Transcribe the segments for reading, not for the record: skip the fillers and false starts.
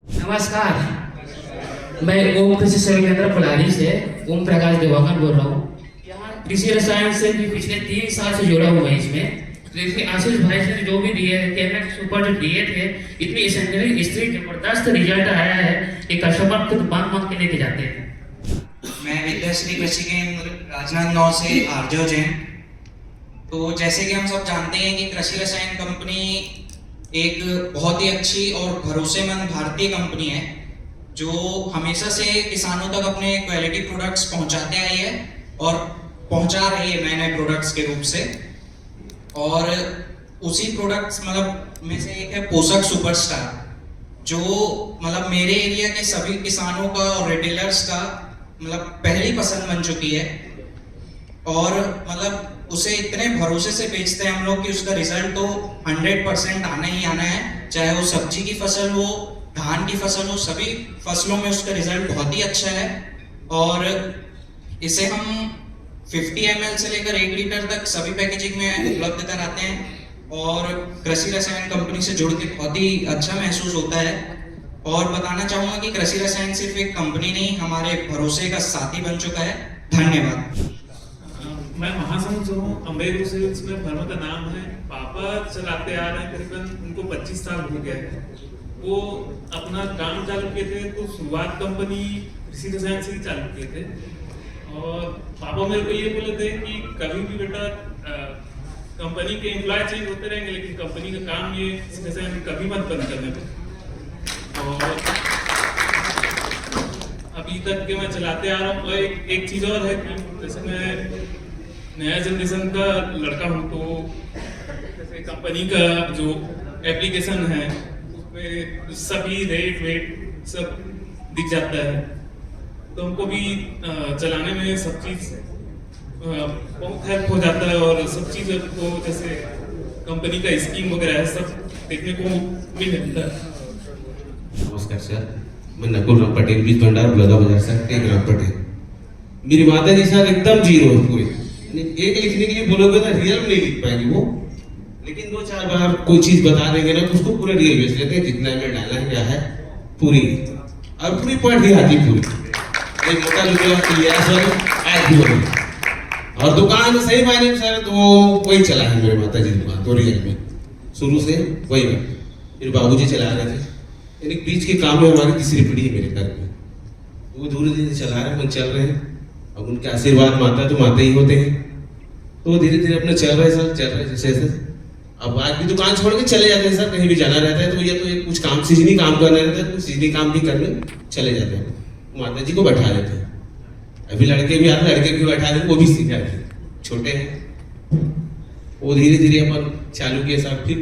नमस्कार, मैं ओम कृषि सेवा केंद्र फुलारी से ओम प्रकाश दिवाकर बोल रहा हूँ। यहाँ कृषि रसायन से भी पिछले 3 साल से जुड़ा हुआ है। इसमें जैसे आशीष भाई ने जो भी दिए हैं, केमेक्स सुपर जो दिए थे, इतनी इसमें स्थिर जबरदस्त रिजल्ट आया है कि कस्टमर खुद मांग के लेके जाते हैं। मैं विद्याश्री कृषि केंद्र राजनांदगांव से आरजो जैन। तो जैसे कि हम सब जानते हैं कि कृषि रसायन कंपनी एक बहुत ही अच्छी और भरोसेमंद भारतीय कंपनी है जो हमेशा से किसानों तक अपने क्वालिटी प्रोडक्ट्स पहुंचाते आई है और पहुंचा रही है नए नए प्रोडक्ट्स के रूप से। और उसी प्रोडक्ट्स में से एक है पोषक सुपरस्टार, जो मेरे एरिया के सभी किसानों का और रिटेलर्स का पहली पसंद बन चुकी है। और उसे इतने भरोसे से बेचते हैं हम लोग कि उसका रिजल्ट तो 100% आना ही आना है। चाहे वो सब्जी की फसल हो, धान की फसल हो, सभी फसलों में उसका रिजल्ट बहुत ही अच्छा है। और इसे हम 50 ml से लेकर 1 लीटर तक सभी पैकेजिंग में उपलब्ध कराते हैं। और कृषि रसायन कंपनी से जुड़ के बहुत ही अच्छा महसूस होता है। और बताना चाहूंगा कि कृषि रसायन सिर्फ एक कंपनी नहीं, हमारे भरोसे का साथी बन चुका है। धन्यवाद। मैं महासमुंद से हूँ, अम्बेडकर सिल्क्स में फर्म का नाम है। पापा चलाते आ रहे हैं, करीबन उनको 25 साल हो गए हैं। वो अपना काम चालू किए थे तो शुरुआत कंपनी कृषि रसायन से ही चालू किए थे। और पापा मेरे को ये बोले थे कि कभी भी बेटा कंपनी के एम्प्लॉय चेंज होते रहेंगे, लेकिन कंपनी का काम ये कृषि रसायन कभी मत बंद करने को। और अभी तक के मैं चलाते आ रहा हूँ। और एक चीज़ और है कि जैसे मैं नया जनरेशन का लड़का हूँ, तो जैसे कंपनी का जो एप्लीकेशन है उसमें सभी रेट वेट सब दिख जाता है, तो हमको भी चलाने में सब चीज़ बहुत हेल्प हो जाता है। और सब चीज़ को जैसे कंपनी का स्कीम वगैरह है सब देखने को मिल जाता है। नमस्कार सर, मैं नकुल राम पटेल, बीज भंडार बलौदा बाजार सर, टेक राम पटेल। मेरी माता जी सर एकदम जीरो है पूरी। एक लिखने के लिए बोलोगे ना रियल नहीं लिख पाएंगे वो, लेकिन 2-4 बार कोई चीज बता देंगे ना उसको पूरा रियल बेच लेते हैं। जितना में डाला है क्या है पूरी, और पूरी पढ़ ही आती पूरी। एक मोटा लिखा सर आज भी होगी। और दुकान सही मायने में सर तो वही चला है मेरे माता जी दुकान तो रियल में शुरू से वही है। मेरे बाबूजी चला रहे थे, यानी बीच के काम में हमारी तीसरी पीढ़ी है मेरे घर में। वो धीरे धीरे चला रहे हैं, चल रहे हैं। अब उनके आशीर्वाद माता तो माता ही होते हैं, तो धीरे धीरे अपना चल रहे सर, चल रहे जैसे जैसे। अब आज भी दुकान छोड़ के चले जाते हैं सर, कहीं भी जाना रहता है तो ये तो एक कुछ काम सीजनी काम करना रहता है तो सीजनी काम भी करने चले जाते हैं। माता जी को बैठा लेते हैं। अभी लड़के भी आते, लड़के भी बैठा देते, वो भी सीख जाते हैं, छोटे हैं। वो धीरे धीरे अपन चालू किए सर। फिर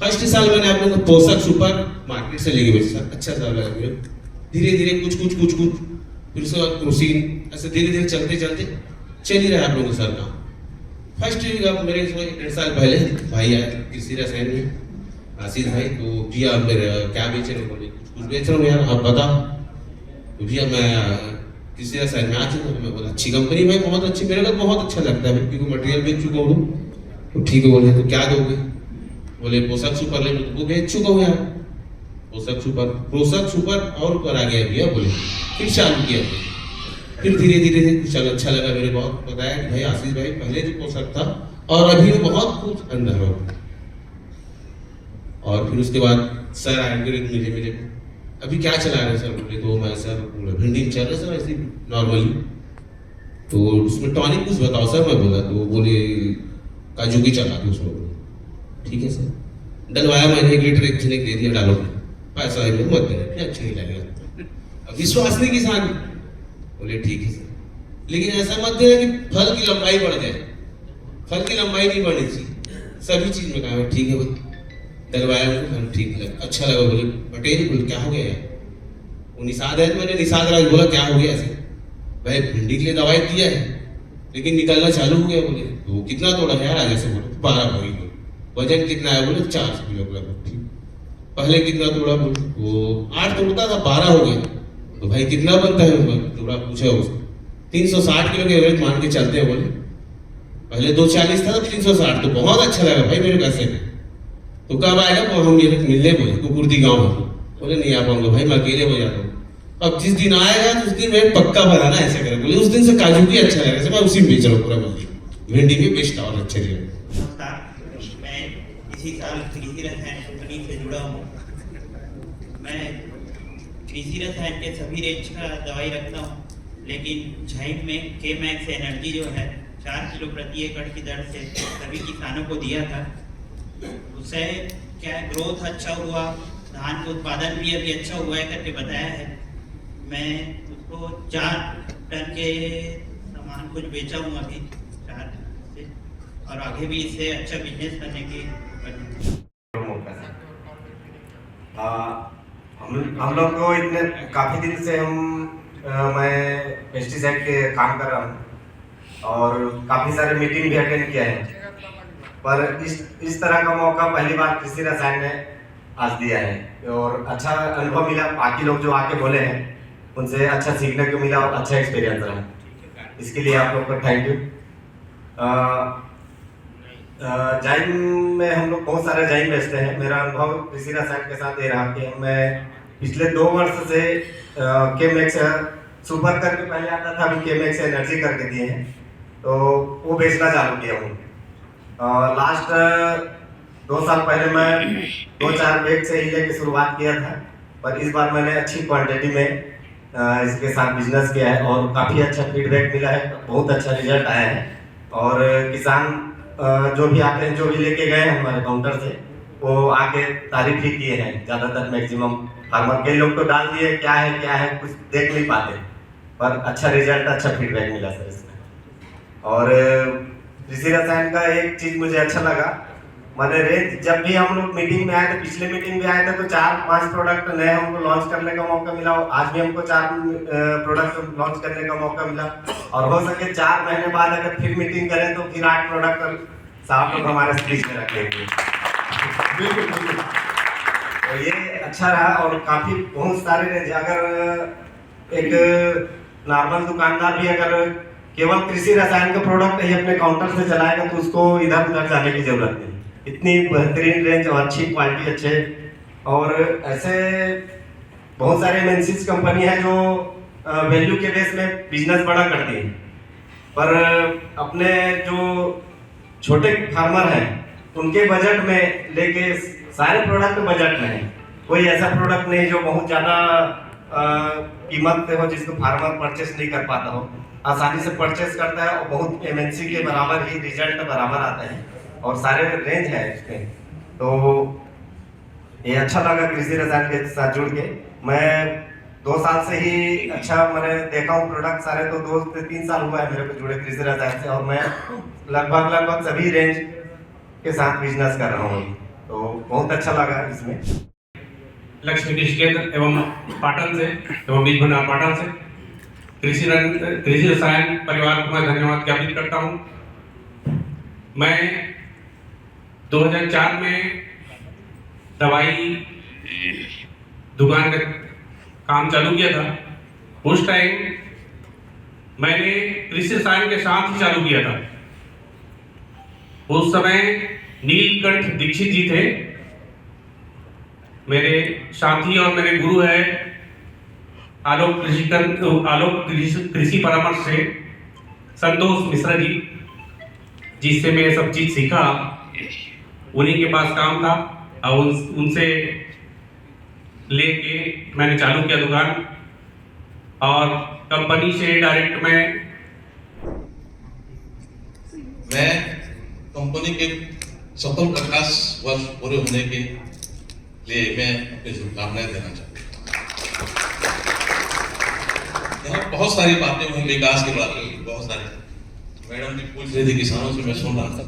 फर्स्ट साल मैंने आप लोगों को पोषक सुपर मार्केट से लेके बेचे सर, अच्छा साल लगा मुझे। धीरे धीरे कुछ फिर उसके बाद क्रोसिन, ऐसे धीरे धीरे चलते चलते चल ही रहा है आप लोगों का सर काम। फर्स्ट मेरे 1.5 साल पहले भाई आए कृषि रसायन में, आशीष भाई। तो भैया मेरे क्या बेच रहे हो? बोले कुछ बेच रहा हूँ यार, आप बताओ। तो भैया मैं कृषि रसायन में आ चुका हूँ। मैं बोला अच्छी कंपनी भाई, बहुत अच्छी, मेरे को बहुत अच्छा लगता है क्योंकि मटेरियल बेच चुका हूँ। तो ठीक है बोले, तो क्या दोगे? बोले पोषक सुपर ले लो। तो वो बेच चुका हूँ यार, पोषक सुपर और ऊपर आ गया भैया। बोले फिर चालू किया, फिर धीरे धीरे कुछ अच्छा लगा मेरे बहुत। बताया कि भाई आशीष भाई पहले जो पोषक था और अभी वो बहुत कुछ अंदर हो। और फिर उसके बाद सर आएंगे मिले अभी क्या चला रहे सर? बोले तो मैं सर भिंडी चल रहे सर ऐसे नॉर्मली। तो उसमें टॉनिक कुछ बताओ सर। मैं बोला तो बोले काजू की चला दो उसमें। ठीक है सर, डलवाया मैंने 1 लीटर एक दे दिया, डालो पैसा है मत देना, अच्छा नहीं लगेगा। विश्वास नहीं किसान। बोले ठीक है सर, लेकिन ऐसा मत देना कि फल की लंबाई बढ़ जाए। फल की लंबाई नहीं बढ़नी चाहिए सभी चीज में। कहा ठीक है भाई, डलवाया मुझे ठीक लगा, अच्छा लगा। बोले पटेल बोले क्या हो गया यार? वो निषाद है, मैंने निषाद राज बोला क्या हो गया ऐसे? भाई भिंडी के लिए दवाई दिया है लेकिन निकलना चालू हो गया। बोले तो कितना तोड़ा है यार आज? ऐसे बोले 12 बोरी। वजन कितना है? बोले 400 किलोग्राम। पहले कितना तोड़ा? बोले वो 8 तोड़ता था, 12 हो गया। तो भाई कितना बनता है तोड़ा? पूछा उसको। 360 किलो के एवरेज मान के चलते हैं। बोले पहले 240 था, 360। तो बहुत अच्छा लगा भाई मेरे पैसे में। तो कब आएगा? तो हम मेरे मिलने बोले कुकुरदी गाँव में। बोले नहीं आ पाऊंगा भाई, मैं अकेले हो जाता हूँ। अब जिस दिन आएगा तो उस दिन मैं पक्का बनाना ऐसे करे। बोले उस दिन से काजू भी अच्छा लगा, मैं उसी में बेच रहा हूँ पूरा मंडी, भिंडी भी बेचता और अच्छे रेट। नमस्कार, मैं इसी साल कृषि रसायन कंपनी से जुड़ा हूँ। मैं कृषि रसायन के सभी रेंज का दवाई रखता हूँ, लेकिन झाइट में K-Max एनर्जी जो है 4 किलो प्रति एकड़ की दर से सभी किसानों को दिया था। उससे क्या ग्रोथ अच्छा हुआ, धान का उत्पादन भी अभी अच्छा हुआ है करके बताया है। मैं उसको 4 टन के सामान कुछ बेचा हूँ अभी 4 से, और आगे भी इससे अच्छा बिजनेस करने की हम लोग को इतने काफ़ी दिन से मैं पेस्टिसाइड के काम कर रहा हूँ और काफ़ी सारे मीटिंग भी अटेंड किया है, पर इस तरह का मौका पहली बार कृषि रसायन ने आज दिया है और अच्छा अनुभव मिला। बाकी लोग जो आके बोले हैं उनसे अच्छा सीखने को मिला और अच्छा एक्सपीरियंस रहा, इसके लिए आप लोग को थैंक यू। जाइन में हम लोग बहुत सारे जाइन बेचते हैं। मेरा अनुभव कृषि रसायन के साथ ये रहा कि मैं पिछले 2 वर्ष से K-Max सुपर करके पहले आता था, अभी K-Max एनर्जी करके दिए हैं, तो वो बेचना चालू किया हूँ। लास्ट 2 साल पहले मैं 2-4 बैग से ही लेके शुरुआत किया था, पर इस बार मैंने अच्छी क्वांटिटी में इसके साथ बिजनेस किया है और काफ़ी अच्छा फीडबैक मिला है, बहुत अच्छा रिजल्ट आया है। और किसान जो भी आते हैं, जो भी लेके गए हैं हमारे काउंटर से, वो आके तारीफ ही किए हैं ज़्यादातर, मैक्सिमम फार्मर। कई लोग तो डाल दिए क्या है कुछ देख नहीं पाते, पर अच्छा रिजल्ट, अच्छा फीडबैक मिला सर इसमें। और कृषि रसायन का एक चीज़ मुझे अच्छा लगा, मैंने रेंज जब भी हम लोग मीटिंग में आए थे, पिछले मीटिंग में आए थे, तो 4-5 प्रोडक्ट नए हमको लॉन्च करने का मौका मिला। आज भी हमको 4 प्रोडक्ट लॉन्च करने का मौका मिला, और हो सके 4 महीने बाद अगर फिर मीटिंग करें तो फिर 8 प्रोडक्ट साहब लोग हमारे स्पीच में रख लेंगे। तो ये अच्छा रहा और काफी बहुत सारे रेंज। अगर एक नॉर्मल दुकानदार भी अगर केवल कृषि रसायन का प्रोडक्ट ही अपने काउंटर से चलाएगा तो उसको इधर उधर जाने की जरूरत नहीं। इतनी बेहतरीन रेंज और अच्छी क्वालिटी अच्छे, और ऐसे बहुत सारे एमएनसीज कंपनी है जो वैल्यू के बेस में बिजनेस बड़ा करती है, पर अपने जो छोटे फार्मर हैं उनके बजट में लेके सारे प्रोडक्ट बजट में है। कोई ऐसा प्रोडक्ट नहीं जो बहुत ज़्यादा कीमत पे हो जिसको फार्मर परचेस नहीं कर पाता हो, आसानी से परचेस करता है और बहुत एमएनसी के बराबर ही रिजल्ट बराबर आता है और सारे रेंज है इसमें। तो ये अच्छा लगा कृषि रसायन के साथ जुड़ के। मैं 2 साल से ही अच्छा मैंने देखा हूँ प्रोडक्ट सारे, तो 2 से 3 साल हुआ है मेरे को जुड़े कृषि रसायन से, और मैं लगभग सभी रेंज के साथ बिजनेस कर रहा हूँ, तो बहुत अच्छा लगा इसमें। लक्ष्मी कृषि केंद्र एवं पाटन से एवं बीज भंडार पाटन से कृषि रसायन परिवार को मैं धन्यवाद ज्ञापित करता हूँ। मैं 2004 में दवाई दुकान का काम चालू किया था। उस टाइम मैंने कृषि रसायन के साथ ही चालू किया था। उस समय नीलकंठ दीक्षित जी थे मेरे साथी, और मेरे गुरु है आलोक कृषि परामर्श से संतोष मिश्रा जी, जिससे मैं सब चीज सीखा। उन्हीं के पास काम था और उनसे लेके मैंने चालू किया दुकान, और कंपनी से डायरेक्ट मैं कंपनी के सफल 50 वर्ष पूरे होने के लिए मैं अपनी शुभकामनाएं देना चाहता हूँ। यहाँ बहुत सारी बातें हुई विकास के बारे में, बहुत सारी मैडम जी पूछ रही थी, किसानों से मैं सुन रहा था।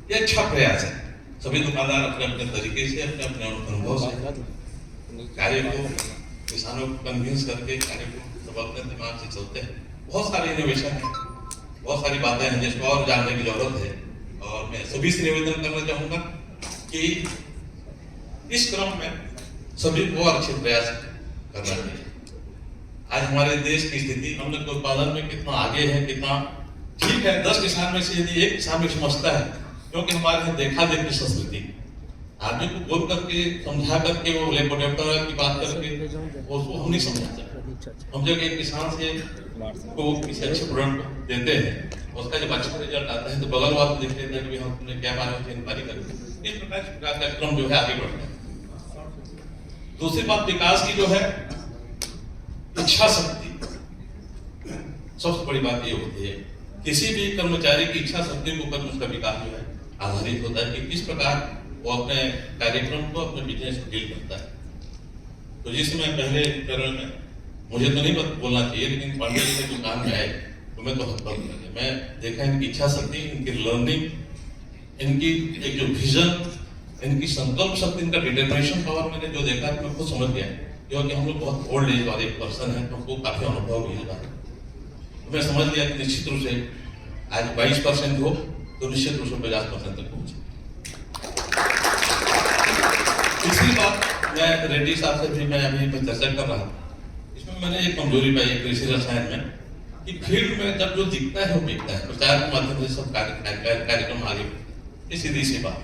ये अच्छा प्रयास है, सभी दुकानदार अपने अपने तरीके से अपने अपने अनुभव से कार्य को, किसानों को कन्विंस करके कार्य को सब अपने दिमाग से चलते हैं। बहुत सारे इनोवेशन है, बहुत सारी बातें हैं जिसको और जानने की जरूरत है, और मैं सभी से निवेदन करना चाहूंगा कि इस क्रम में सभी को अच्छे प्रयास करना चाहिए। आज हमारे देश की स्थिति हमने तो उत्पादन में कितना आगे है, कितना ठीक है। 10 किसान में से यदि 1 किसान भी समझता है, क्योंकि हमारे यहाँ देखा देखी संस्कृति, आदमी को बोल करके समझा करके वो लेबोरेटरी की बात करके उसको हम नहीं समझा सकते। हम जब एक किसान से को किसी अच्छे प्रोडक्ट देते हैं उसका जब अच्छा रिजल्ट आता है तो बगल वाले देख लेते हैं कि हमने क्या बारे में इंक्वायरी करी। इस प्रकार का कार्यक्रम जो है आगे बढ़ता है। दूसरी बात विकास की जो है इच्छा शक्ति, सबसे बड़ी बात ये होती है किसी भी कर्मचारी की इच्छा शक्ति के ऊपर उसका विकास जो है आधारित होता है कि किस प्रकार वो अपने कार्यक्रम को अपने बिजनेस को डील करता है। तो जिस समय पहले चरण में मुझे तो नहीं बोलना चाहिए लेकिन पांडे जी के दुकान में आए तो मैं तो हतबल कर गया। मैं देखा इनकी इच्छा शक्ति, इनकी लर्निंग, इनकी एक जो विजन, इनकी संकल्प शक्ति, इनका डिटरमिनेशन पावर मैंने जो देखा मैं खुद समझ गया क्योंकि हम लोग बहुत ओल्ड एज वाले पर्सन हैं तो हमको काफी अनुभव भी होगा। मैं समझ लिया कि निश्चित रूप से आज 22% हो तो निश्चित रूप से 50% तक पहुंचे। तीसरी बात मैं रेड्डी साहब से भी मैं अभी चर्चा कर रहा हूँ, इसमें मैंने एक कमजोरी पाई है कृषि रसायन में कि फील्ड में जब जो दिखता है वो बिकता है, प्रचार के माध्यम से सब कार्यक्रम आगे बढ़ते। सीधी सी बात,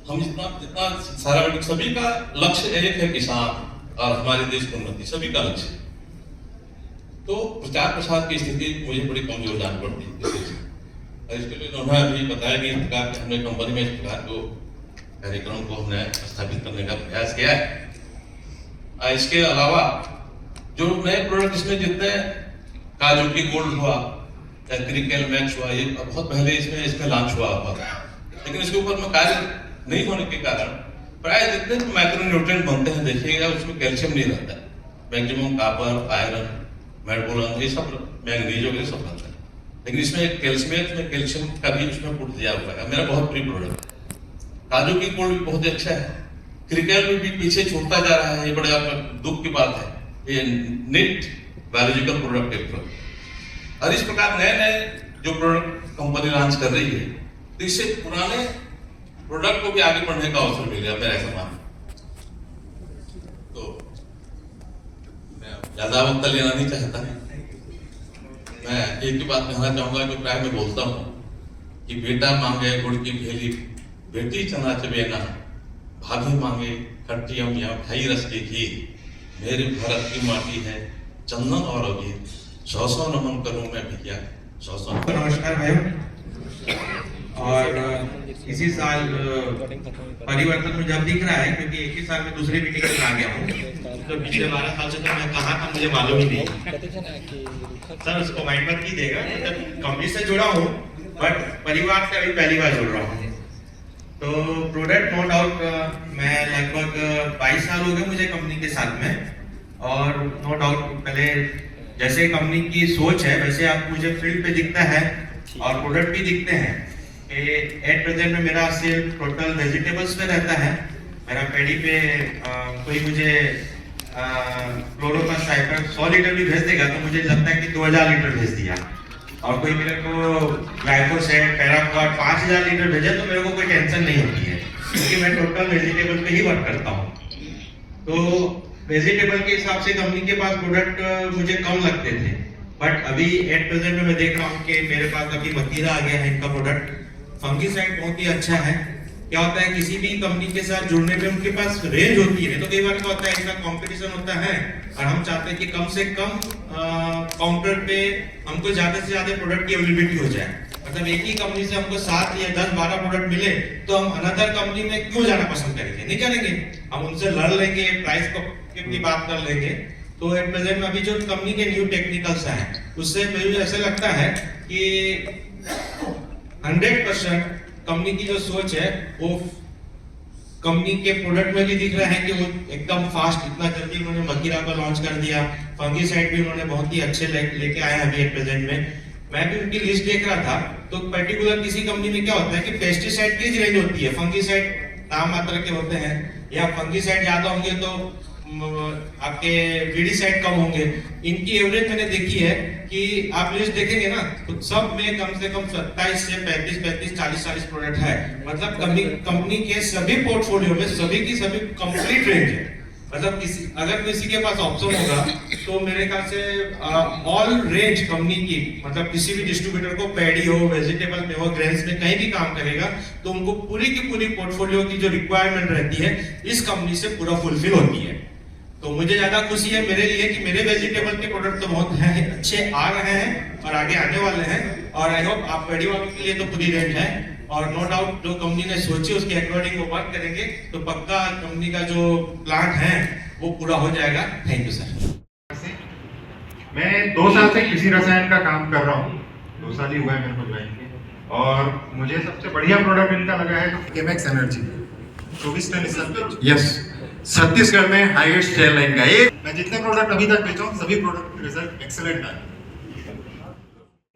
हम जितना सारा सभी का लक्ष्य एक है किसान और हमारे देश की उन्नति, सभी का लक्ष्य। तो प्रचार प्रसार की स्थिति मुझे बड़ी कमजोर जान पड़ती है और इसके लिए उन्होंने अभी बताया कि इस प्रकार हमने कंपनी में इस प्रकार को कार्यक्रम को हमने स्थापित करने का प्रयास किया है। इसके अलावा जो नए प्रोडक्ट इसमें जितने काजू की गोल्ड हुआ, क्रिकेल मैक्स हुआ, ये बहुत पहले इसमें लॉन्च हुआ था लेकिन इसके ऊपर में कार्य नहीं होने के कारण प्राय जितने माइक्रोन्यूट्रिएंट बनते हैं देखिएगा उसमें कैल्शियम नहीं रहता है। मैक्सिमम कापर, आयरन, मेडबोलन, ये सब मैग्नीज वगैरह सब रहता है लेकिन इसमें कैल्शियम का भी उसमें पुट दिया हुआ है। मेरा बहुत प्रिय प्रोडक्ट काजू की गोल्ड भी बहुत अच्छा है, क्रिकेल भी पीछे छूटता जा रहा है, ये बड़े दुख की बात है। ये निट बायोलॉजिकल प्रोडक्ट है और इस प्रकार नए नए जो प्रोडक्ट कंपनी लॉन्च कर रही है तो इससे पुराने प्रोडक्ट को भी आगे बढ़ने का अवसर मिलेगा, मेरा ऐसा मानना। तो मैं ज्यादा वक्त लेना नहीं चाहता, मैं एक ही बात कहना चाहूंगा कि प्राय मैं बोलता हूँ कि बेटा मांगे गुड़ की भेली, बेटी चना चबेना, भाभी मांगे खट्टियम या खाई रस की खीर, मेरे भारत की माटी है चंदन और अबीर, 100 नमन करूं मैं भैया 100। नमस्कार भाइयों। और इसी साल परिवर्तन मुझे अब दिख रहा है क्योंकि एक ही साल में दूसरी मीटिंग में आ गया हूँ। तो पिछले 12 साल से तो मैं कहाँ था मुझे मालूम ही नहीं। सर उसको माइंड मत कीजिएगा, मतलब कंपनी से जुड़ा हूँ बट परिवार से अभी पहली बार जुड़ रहा हूँ। तो प्रोडक्ट नो डाउट मैं लगभग 22 साल हो गए मुझे कंपनी के साथ में और नो डाउट पहले जैसे कंपनी की सोच है वैसे आप मुझे फील्ड पे दिखता है और प्रोडक्ट भी दिखते हैं। एट प्रेजेंट में मेरा सेल टोटल वेजिटेबल्स पे रहता है। मेरा पेडी पे कोई मुझे क्लोरोपस साइपर 100 लीटर भी भेज देगा तो मुझे लगता है कि 2000 लीटर भेज दिया और कोई मेरे को ग्लाइफोसेट पैराक्वाट 5000 लीटर भेजे तो मेरे को कोई टेंशन नहीं होती है क्योंकि मैं टोटल वेजिटेबल पे ही वर्क करता हूँ। तो वेजिटेबल के हिसाब से कंपनी के पास प्रोडक्ट मुझे कम लगते थे बट अभी एट प्रेजेंट में मैं देख रहा हूँ कि मेरे पास अभी मतीरा आ गया है इनका प्रोडक्ट। फंगीसाइड बहुत ही अच्छा है। क्या होता है किसी भी कंपनी के साथ जुड़ने में उनके पास रेंज होती है तो कई बार क्या होता है इनका कंपटीशन होता है और हम चाहते हैं कि कम से कम काउंटर पे हमको ज्यादा से ज्यादा प्रोडक्ट की अवेलेबिलिटी हो जाए। मतलब एक ही कंपनी से हमको 7 या 10-12 प्रोडक्ट मिले तो हम अनदर कंपनी में क्यों जाना पसंद करेंगे, नहीं करेंगे, हम उनसे लड़ लेंगे, प्राइस की बात कर लेंगे। तो एट प्रेजेंट में अभी जो कंपनी के न्यू टेक्निकल्स हैं उससे मुझे ऐसा लगता है कि 100% कंपनी की जो सोच है वो कंपनी के प्रोडक्ट में भी दिख रहा है कि वो एकदम फास्ट, इतना जल्दी उन्होंने मकीरा को लॉन्च कर दिया। फंगीसाइड भी उन्होंने बहुत ही अच्छे लेके आए हैं अभी एट प्रेजेंट में। मैं भी उनकी लिस्ट देख रहा था तो पर्टिकुलर किसी कंपनी में क्या होता है कि पेस्टिसाइड की रेंज होती है, फंगीसाइड नाम मात्र के होते हैं या फंगीसाइड ज्यादा होंगे तो आपके वीडीसाइड कम होंगे। इनकी एवरेज मैंने देखी है कि आप लिस्ट देखेंगे ना तो सब में कम से कम 27 से 35, 40 प्रोडक्ट है। मतलब कंपनी के सभी पोर्टफोलियो में सभी की सभी कंप्लीट रेंज है। मतलब अगर किसी के पास ऑप्शन होगा तो मेरे ख्याल से ऑल रेंज कंपनी की, मतलब किसी भी डिस्ट्रीब्यूटर को पैडी हो, वेजिटेबल में हो, ग्रेन्स में कहीं भी काम करेगा तो उनको पूरी की पूरी पोर्टफोलियो की जो रिक्वायरमेंट रहती है इस कंपनी से पूरा फुलफिल होती है। तो मुझे ज्यादा खुशी है मेरे लिए कि मेरे वेजिटेबल के प्रोडक्ट तो बहुत हैं, अच्छे आ रहे हैं और आगे आने वाले हैं, और आई होप आप पैडी वालों के लिए तो पूरी रेंज है, और नो डाउट जो कंपनी ने सोची उसके अकॉर्डिंग वो वर्क करेंगे तो पक्का कंपनी का जो प्लांट है वो पूरा हो जाएगा। Thank you sir. मैं 2 साल से कृषि रसायन का काम कर रहा हूँ, 2 साल ही हुआ है मेरे को ज्वाइन किए, और मुझे सबसे बढ़िया प्रोडक्ट इनका लगा है तो केमेक्स एनर्जी 24 टन इस साल, यस, छत्तीसगढ़ में हाईएस्ट शेयर लाइन का। मैं जितने प्रोडक्ट अभी तक बेचा हूँ सभी प्रोडक्ट रिजल्ट एक्सेलेंट आए।